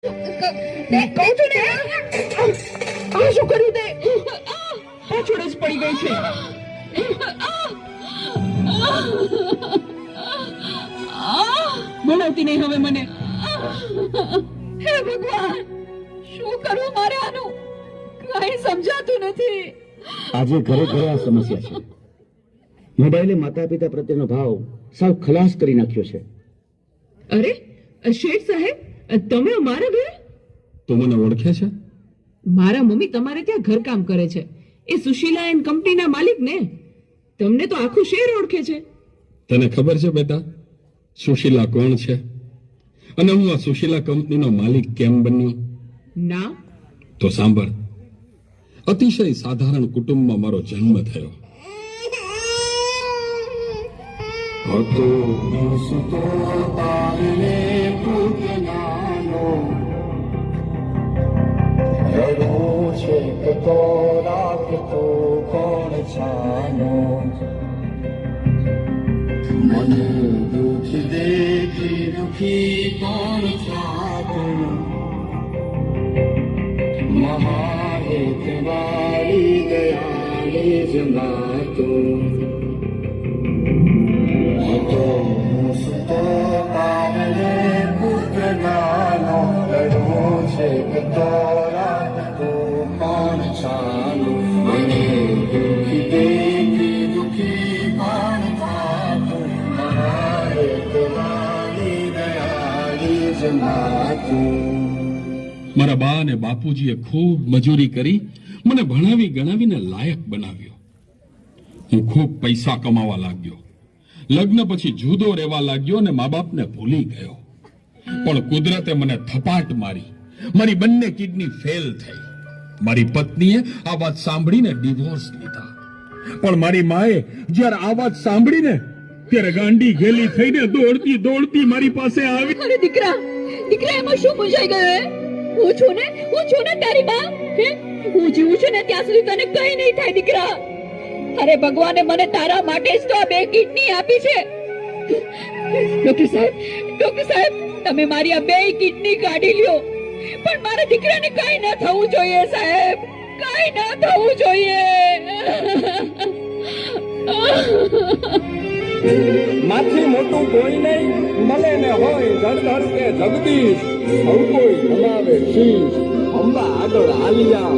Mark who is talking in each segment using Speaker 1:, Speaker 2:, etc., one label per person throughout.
Speaker 1: કહું છું ને, આ શું કર્યું તે? પાછળ જ પડી ગઈ છે. બોલાવતી નહીં હવે મને. હે ભગવાન, શું કરું મારે આનું? કઈ સમજાતું નથી.
Speaker 2: આજે ઘરે ઘરે આ સમસ્યા છે. મોબાઈલે માતા પિતા પ્રત્યેનો ભાવ સાવ ખલાસ કરી નાખ્યો છે.
Speaker 1: અરે શેઠ સાહેબ, તમે અમારા ઘરે?
Speaker 3: તું મને ઓળખે છે?
Speaker 1: મારા મમ્મી તમારે ત્યાં ઘરકામ કરે છે. એ સુશીલા એન્ડ કંપનીના માલિક ને. તમને તો આખું શહેર ઓળખે છે.
Speaker 3: તને ખબર છે બેટા સુશીલા કોણ છે અને હું આ સુશીલા કંપનીનો માલિક કેમ બન્યો?
Speaker 1: ના.
Speaker 3: તો સાંભળ. અતિશય સાધારણ કુટુંબમાં મારો જન્મ થયો. હતો સુતો તારને પૂતનાનો રડો છે તો રાખતો કોણ છાનો મને દુઃખ દેખી દુઃખી કોણ થાતું મહાહેત વાળી દયાળી જમાતું હતો સુતો તારને પૂતનાનો રડો છે તો રાખતો કોણ છાનો મને દુઃખ દેખી દુઃખી કોણ થાતું મહાહેત વાળી દયાળી જમાતું. મારા બા અને બાપુજીએ ખૂબ મજૂરી કરી મને ભણાવી ગણાવીને લાયક બનાવ્યો. હું ખૂબ પૈસા કમાવા લાગ્યો. લગ્ન પછી જુદો રહેવા લાગ્યો અને મા બાપને ભૂલી ગયો. પણ કુદરતે મને થપાટ મારી. મારી બંને કિડની ફેલ થઈ. મારી પત્નીએ આ વાત સાંભળીને ડિવોર્સ લીધા. પણ મારી માએ જ્યારે આ વાત સાંભળીને ત્યારે ગાંડી ઘેલી થઈને દોડતી દોડતી મારી પાસે આવી.
Speaker 1: અરે દીકરા, દીકરા એમાં શું પૂછાઈ ગયું? હું છું ને તારી બા. હું જીવું છું ને ત્યાં સુધી તને કઈ નહીં થાય દીકરા. અરે ભગવાને મને તારા માટે જ તો આ 2 કિડની આપી છે. ડોક્ટર સાહેબ, તમે મારી આ 2 કિડની કાઢી લ્યો. પણ મારા દીકરાને કઈ ન થવું જોઈએ સાહેબ, કઈ ન થવું જોઈએ.
Speaker 4: માથી મોટું કોઈ નહીં, મળે ને હોય ધડધડ કે જગદીશ. સૌ કોઈ નમાવે શીશ, અંબા આગળ આલિયા.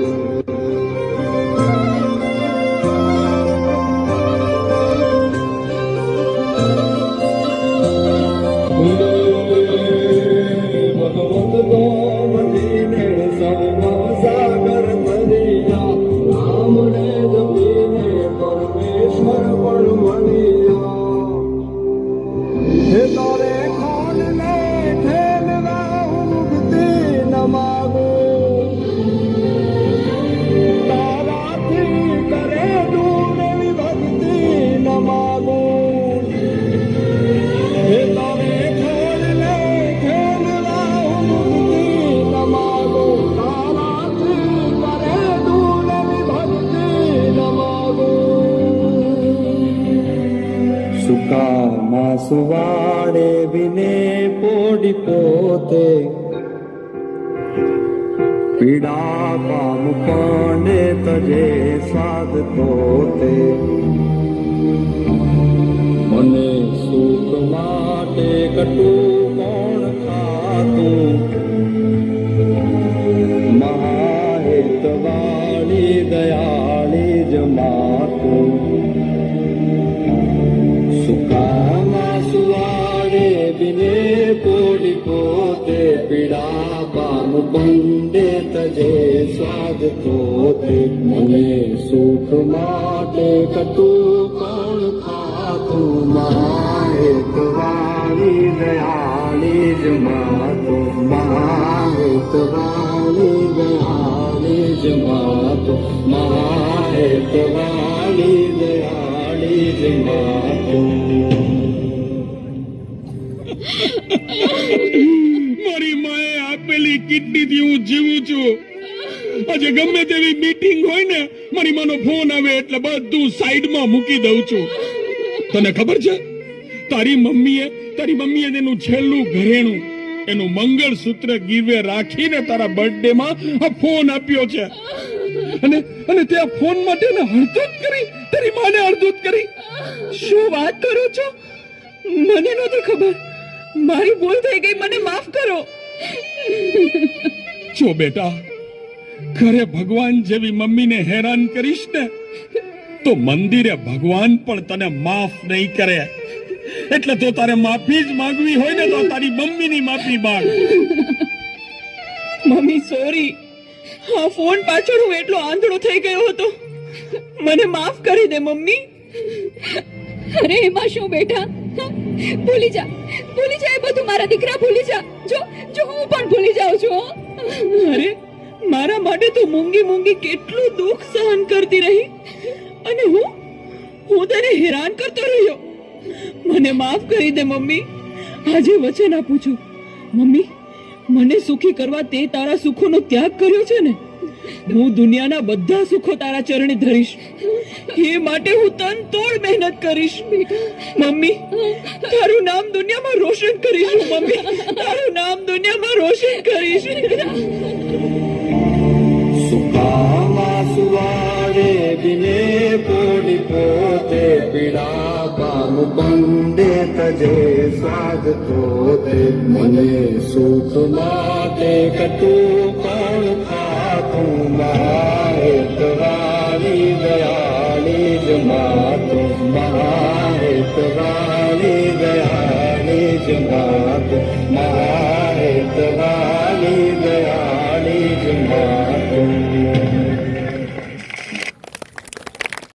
Speaker 4: સાગર ભરિયા રામને જમીને પરમેશ્વર પણ મળ્યા. હે તારે ખોલ ને ખેલવા મુક્તિ ન માગું, તારાથી કરે દૂર ભક્તિ ન માગું. હે તારે ખોલ ને ખેલવા મુક્તિ ન માગું, તારાથી કરે દૂર ભક્તિ ન માગું. સુકામાં સુવાડે વિને પોડી પોતે, પીડા પામ પાંડે તજે સાધતો તે. મને સુખ માટે કટું કોણ ખાતું, મહાહેત વાળી દયાળી જમાતું. સુખામાં સુવાડે બિને પોડી પોતે, પીડા પામ બંડે તજે સ્વાદતો તે. મને સુખ માટે કટું કોણ ખાતું, મહાહેત વાળી દયાળી જમાતું. મહાહેત વાળી દયાળી જમાતું. મહાહેત વાળી દયાળી જમાતું. મારી માએ આપેલી કિડનીથી હું જીવું છું. આજે ગમે તેવી મીટિંગ હોય ને, મારી માનો ફોન આવે એટલે બધું સાઈડમાં મૂકી દઉં છું. તને ખબર છે તારી મમ્મીએ તેનું છેલ્લું ઘરેણું એનું મંગળસૂત્ર ગીરવે રાખીને તારા બર્થડે માં આ ફોન આપ્યો છે. અને તે આ ફોન માટે હળધૂત કરી, તારી માને હળધૂત કરી.
Speaker 1: શું વાત કરો છો? મને નહોતી ખબર. મારી ભૂલ થઈ ગઈ, મને માફ કરો.
Speaker 4: જો બેટા, ઘરે ભગવાન જેવી મમ્મીને હેરાન કરીશ ને તો મંદિરે ભગવાન પણ તને માફ નહીં કરે. એટલે તો તારે માફી જ માંગવી હોય ને તો તારી મમ્મીની માફી માંગ.
Speaker 1: Mummy sorry. હા, ફોન પાછળ હું એટલો આંધળો થઈ ગયો હતો. મને માફ કરી દે મમ્મી. અરે એમાં શું બેટા, ભૂલી જા એ બધું. મારા દીકરા ભૂલી જા. જો હું પણ ભૂલી જાઉં છું. અરે મારા માટે તો મૂંગી કેટલું દુઃખ સહન કરતી રહી, અને હું તને હેરાન કરતો રહ્યો. મને માફ કરી દે મમ્મી. આજે વચન આપું છું મમ્મી, મને સુખી કરવા તે તારા સુખોનો ત્યાગ કર્યો છે ને, હું દુનિયાના બધા સુખો તારા ચરણે ધરીશ. એ માટે હું તન તોડ મહેનત કરીશ. મમ્મી, તારું નામ દુનિયામાં રોશન કરીશ. મમ્મી, તારું નામ દુનિયામાં રોશન કરીશ.
Speaker 3: સુકામાં સુવારે દિને પોડી પોતે પીડા પામ બંદે તજે સ્વાદ તોતે મને સુખ માટે કટું કોણ ખાતું મહાહેતવાળી દયાળી જ માતું મહાહેતવાળી